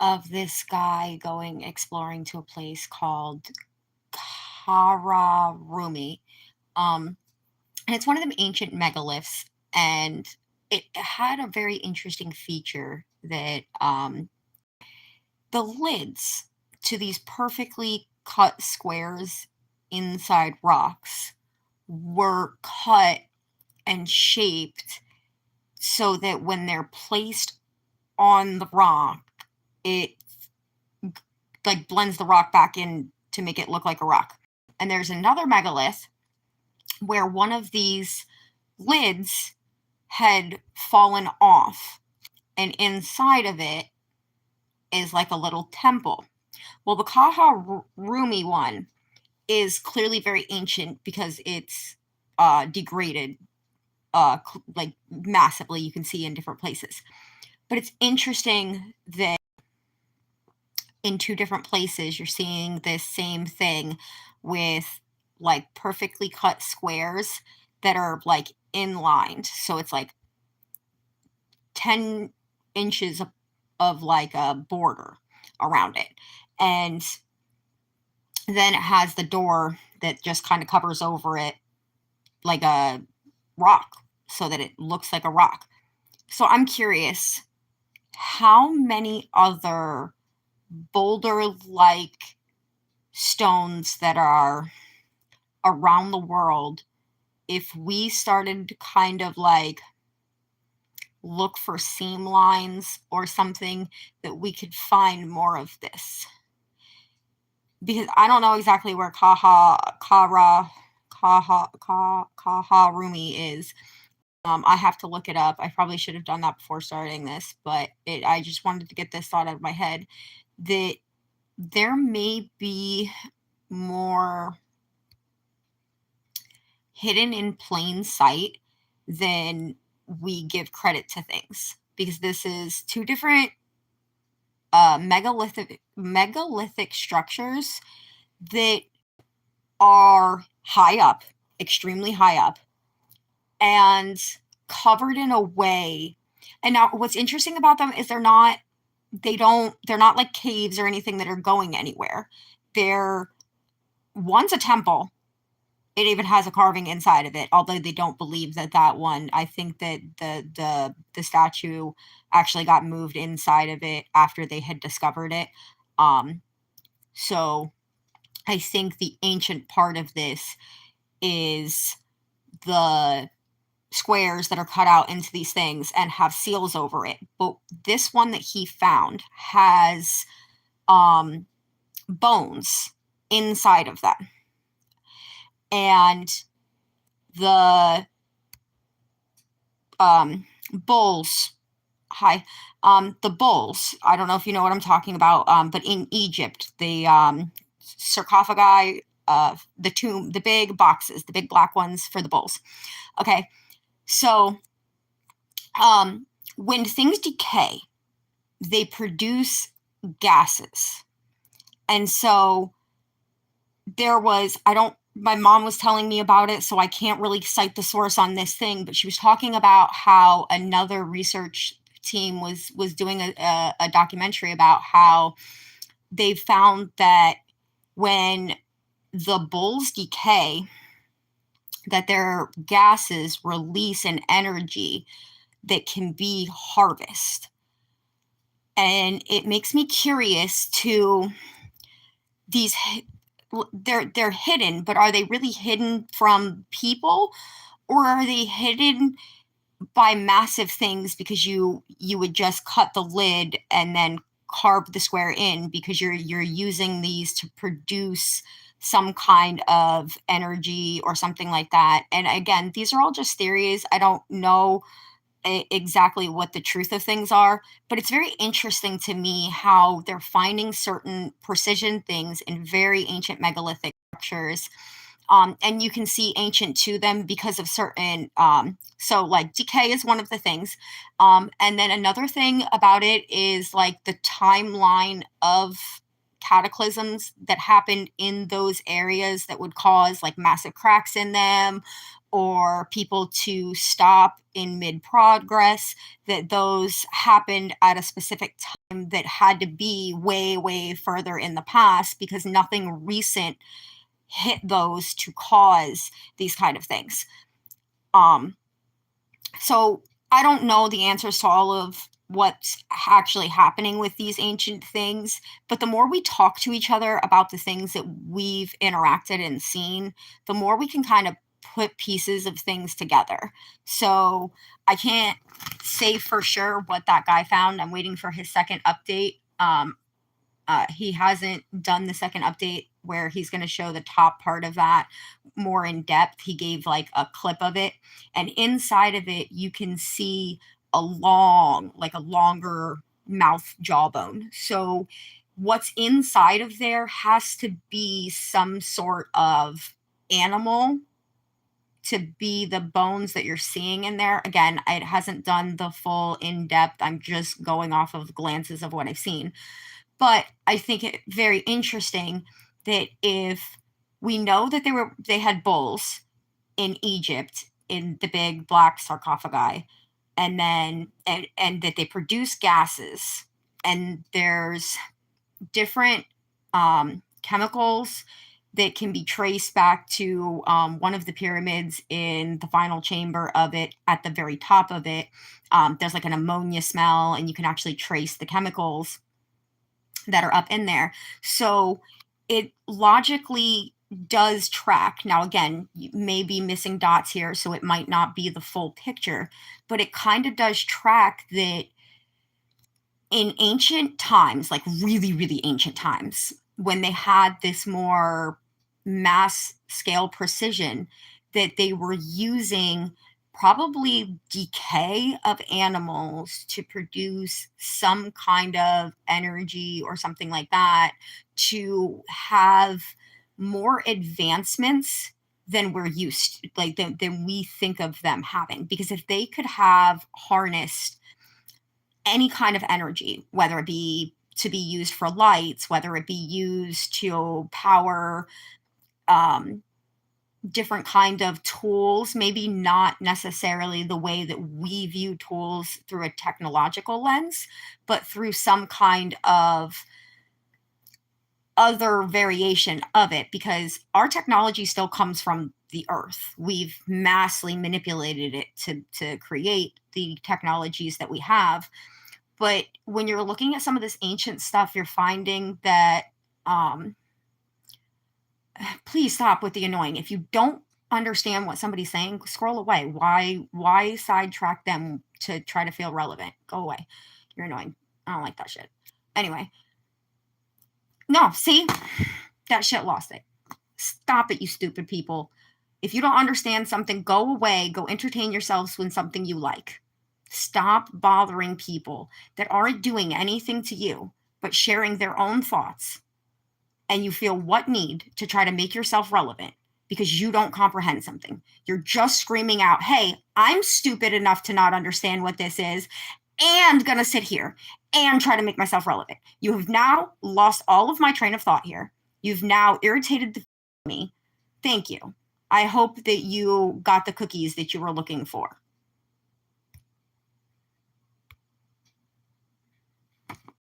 of this guy going exploring to a place called Kararumi. Um, and it's one of them ancient megaliths, and it had a very interesting feature that the lids to these perfectly cut squares inside rocks were cut and shaped so that when they're placed on the rock, it like blends the rock back in to make it look like a rock. And there's another megalith where one of these lids had fallen off, and inside of it is like a little temple. Well, the Kaha Rumi one is clearly very ancient because it's degraded like massively. You can see in different places. But it's interesting that in two different places you're seeing this same thing with like perfectly cut squares that are like inlined. So it's like 10 inches of like a border around it. And then it has the door that just kind of covers over it like a rock so that it looks like a rock. So I'm curious how many other boulder like stones that are around the world, if we started to kind of like look for seam lines or something, that we could find more of this. Because I don't know exactly where Kaha Rumi is. I have to look it up. I probably should have done that before starting this, but I just wanted to get this thought out of my head that there may be more hidden in plain sight than we give credit to things, because this is two different megalithic structures that are high up, extremely high up, and covered in a way. And now what's interesting about them is they're not like caves or anything that are going anywhere. They're One's a temple. It even has a carving inside of it, although they don't believe that one. I think that the statue actually got moved inside of it after they had discovered it. Um, so I think the ancient part of this is the squares that are cut out into these things and have seals over it. But this one that he found has um, bones inside of them. And the bulls, hi, the bulls, I don't know if you know what I'm talking about, but in Egypt, the sarcophagi, the tomb, the big boxes, the big black ones for the bulls. Okay, so when things decay, they produce gases. And so my mom was telling me about it, so I can't really cite the source on this thing, but she was talking about how another research team was doing a documentary about how they found that when the bulls decay, that their gases release an energy that can be harvested. And it makes me curious to these they're hidden, but are they really hidden from people, or are they hidden by massive things because you would just cut the lid and then carve the square in because you're using these to produce some kind of energy or something like that. And again, these are all just theories. I don't know exactly what the truth of things are, but it's very interesting to me how they're finding certain precision things in very ancient megalithic structures. And you can see ancient to them because of certain, so like decay is one of the things. And then another thing about it is like the timeline of cataclysms that happened in those areas that would cause like massive cracks in them, or people to stop in mid progress, that those happened at a specific time that had to be way, way further in the past because nothing recent hit those to cause these kind of things. Um, so I don't know the answers to all of what's actually happening with these ancient things, but the more we talk to each other about the things that we've interacted and seen, the more we can kind of put pieces of things together. So I can't say for sure what that guy found. I'm waiting for his second update. He hasn't done the second update where he's going to show the top part of that more in depth. He gave like a clip of it, and inside of it, you can see like a longer mouth jawbone. So, what's inside of there has to be some sort of animal to be the bones that you're seeing in there. Again, it hasn't done the full in depth. I'm just going off of glances of what I've seen. But I think it very interesting that if we know that they had bulls in Egypt in the big black sarcophagi, and then and that they produce gases, and there's different chemicals that can be traced back to one of the pyramids in the final chamber of it at the very top of it. There's like an ammonia smell, and you can actually trace the chemicals that are up in there. So it logically does track. Now, again, you may be missing dots here, so it might not be the full picture, but it kind of does track that in ancient times, like really, really ancient times, when they had this more mass scale precision, that they were using probably decay of animals to produce some kind of energy or something like that to have more advancements than we're used to, like than we think of them having. Because if they could have harnessed any kind of energy, whether it be to be used for lights, whether it be used to power um, different kind of tools, maybe not necessarily the way that we view tools through a technological lens, but through some kind of other variation of it, because our technology still comes from the earth. We've massively manipulated it to create the technologies that we have. But when you're looking at some of this ancient stuff, you're finding that um, please stop with the annoying. If you don't understand what somebody's saying, scroll away. Why sidetrack them to try to feel relevant? Go away. You're annoying. I don't like that shit. Anyway, no, see? That shit lost it. Stop it, you stupid people. If you don't understand something, go away. Go entertain yourselves with something you like. Stop bothering people that aren't doing anything to you but sharing their own thoughts, and you feel what need to try to make yourself relevant because you don't comprehend something. You're just screaming out, hey, I'm stupid enough to not understand what this is and gonna sit here and try to make myself relevant. You have now lost all of my train of thought here. You've now irritated me. Thank you. I hope that you got the cookies that you were looking for.